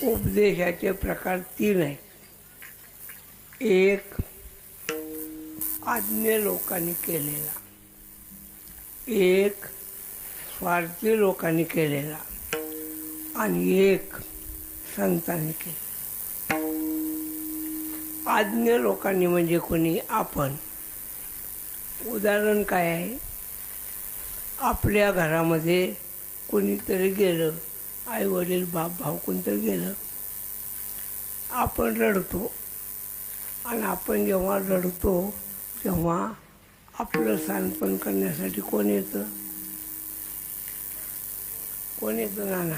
उपदेशाचे प्रकार 3 आहेत. एक आज्ञे लोकांनी केलेला, एक स्वार्थी लोकांनी केलेला आणि एक संतांनी केलेला. आज्ञे लोकांनी म्हणजे कोणी? आपण. उदाहरण काय आहे? आपल्या घरामध्ये कोणीतरी गेलं, आई वडील बाप भाऊ कोणतरी गेलं, आपण रडतो. आणि आपण जेव्हा रडतो तेव्हा आपलं सांत्वन करण्यासाठी कोण येतं? कोण येतं? नाना,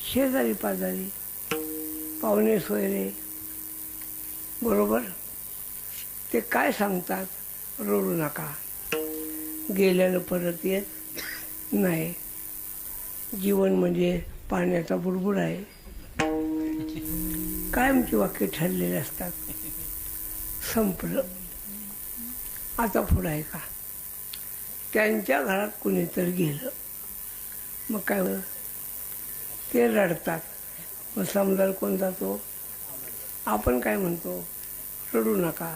शेजारी पाजारी, पाहुणे सोयरे, बरोबर. ते काय सांगतात? रडू नका, गेल्यानं परत येत नाही. जीवन म्हणजे पाण्याचा बुडबुड आहे. कायमची वाक्य ठरलेले असतात. संपलं, आता पुढं आहे का? त्यांच्या घरात कुणीतरी गेलं, मग काय होतं? ते रडतात. मग समजायला कोण जातो? आपण काय म्हणतो? रडू नका,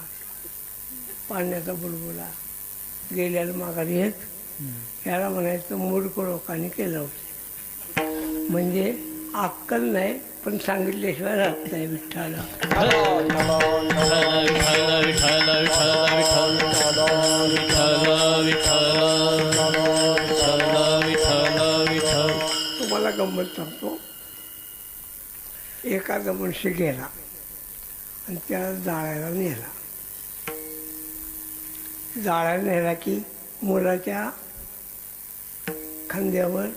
पाण्याचा बुडबुडा, गेल्याला माघारी येत. याला म्हणायचं मूर्ख लोकांनी केलं होतं. म्हणजे अक्कल नाही, पण सांगितल्याशिवाय राहत नाही. विठ्ठला तुम्हाला गंमत सांगतो. एखादा मनुष्य गेला आणि त्याला जाळायला नेला. जाळायला नेला की मुलाच्या खांद्यावर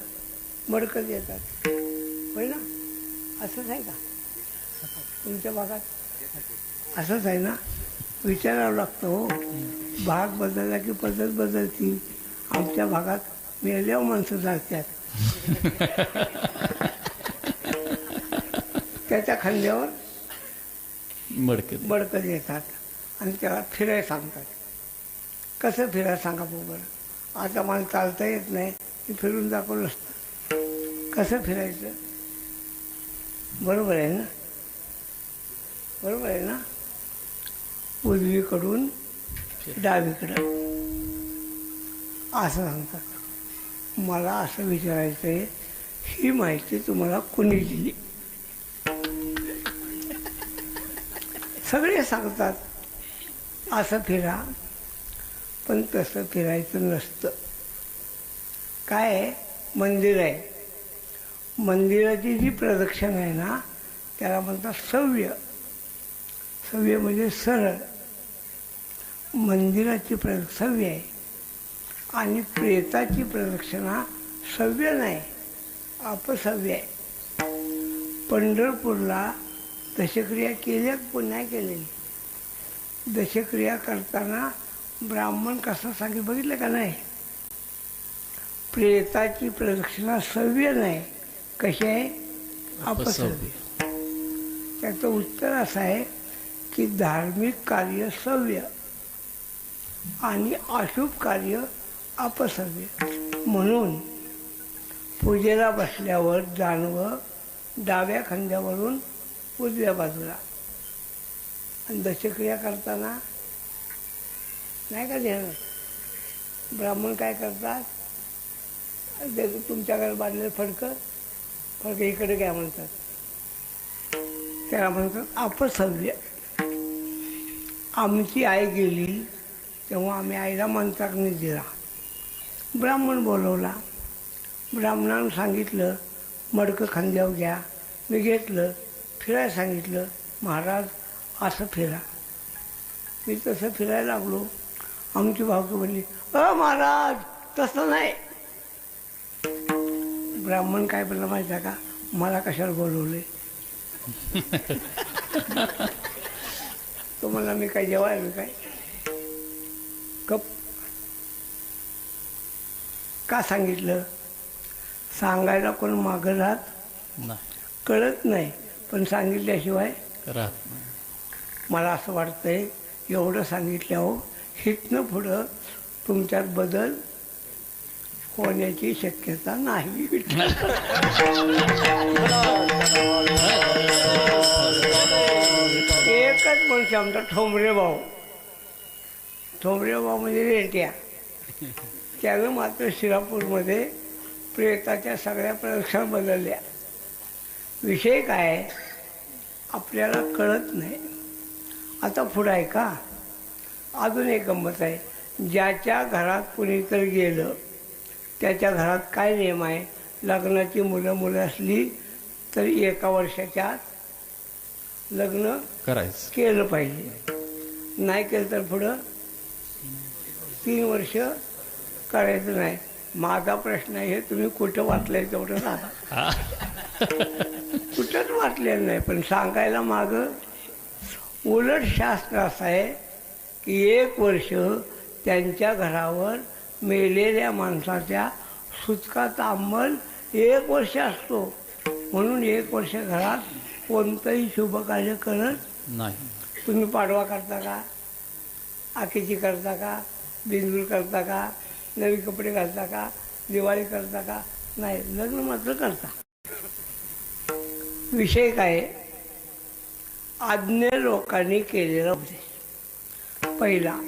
मडकं देतात, होय ना? असंच आहे का तुमच्या भागात? असंच आहे ना? विचारावं लागतं हो. भाग बदलला की पद्धत बदलती. आमच्या भागात मेल्यावर माणसं जातात. त्याच्या खांद्यावर मडकं देतात आणि त्याला फिरायला सांगतात. कसं फिरायला सांगा बरोबर? आता मला चालता येत नाही, की फिरून दाखवलं असतं. कसं फिरायचं? बरोबर आहे ना? बरोबर आहे ना? उजवीकडून डावीकडं असं सांगतात. मला असं विचारायचं आहे, ही माहिती तुम्हाला कुणी दिली? सगळे सांगतात असं फिरा, पण तसं फिरायचं नसतं. काय आहे? मंदिर आहे. मंदिराची जी प्रदक्षिणा आहे ना, त्याला म्हणतात सव्य. सव्य म्हणजे सरळ. मंदिराची सव्य आहे. आणि प्रेताची प्रदक्षिणा सव्य नाही, अपसव्य आहे. पंढरपूरला दशक्रिया केल्या कोण नाही केलेली? दशक्रिया करताना ब्राह्मण कसा सांगे बघितलं का? नाही. प्रेताची प्रदक्षिणा सव्य नाही, कशी आहे? अपसव्य. त्याचं उत्तर असं आहे की धार्मिक कार्य सव्य आणि अशुभ कार्य अपसव्य. म्हणून पूजेला बसल्यावर जानवं डाव्या खांद्यावरून उजव्या बाजूला, आणि दशक्रिया करताना नाही का ध्यान? ब्राह्मण काय करतात? तुमच्याकडे बांधलेलं फडकं इकडे काय म्हणतात? त्याला म्हणतात अपसव्य. आमची आई गेली तेव्हा आम्ही आईला मंत्राग्नी दिला. ब्राह्मण बोलवला, ब्राह्मणानं सांगितलं मडकं खांद्यावर घ्या. मी घेतलं, फिरायला सांगितलं. महाराज असं फिरा. मी तसं फिरायला लागलो. आमची भावकी म्हणली, महाराज तसं नाही. ब्राह्मण काय बोलला माहिती आहे का? मला कशाला बोलवले? तुम्हाला मी काय जेवायला काय? कप का सांगितलं? सांगायला कोण मागं राहत कळत नाही, पण सांगितल्याशिवाय राहत नाही. मला असं वाटतंय एवढं सांगितल्यावर हितनं पुढं तुमच्यात बदल होण्याची शक्यता नाही. वर्षी आमचा ठोंबरे भाऊ म्हणजे रेट्या, त्यानं मात्र शिरापूरमध्ये प्रेताच्या सगळ्या प्रदक्षिणा बदलल्या. विषय काय आपल्याला कळत नाही. आता पुढं आहे का, अजून एक गंमत आहे. ज्याच्या घरात कुणीतरी गेलं त्याच्या घरात काय नियम आहे, लग्नाची मुलं असली तर 1 वर्षाच्या आत लग्न करायचं केलं पाहिजे. नाही केलं तर पुढं 3 वर्ष करायचं नाही. माझा प्रश्न आहे, हे तुम्ही कुठं वाचलंय तेवढं सांगा. कुठंच वाचलेलं नाही, पण सांगायला मागं उलट शास्त्र असं आहे की 1 वर्ष त्यांच्या घरावर मेलेल्या माणसाच्या सुतकाचा अंमल 1 वर्ष असतो. म्हणून 1 वर्ष घरात कोणतंही शुभ कार्य करत नाही. तुम्ही पाडवा करता का, आखीची करता का, बिंदूर करता का, नवी कपडे घालता का, दिवाळी करता का, नाही. लग्न मात्र करता. विषय काय, आज्ञे लोकांनी केलेला उपदेश. पहिला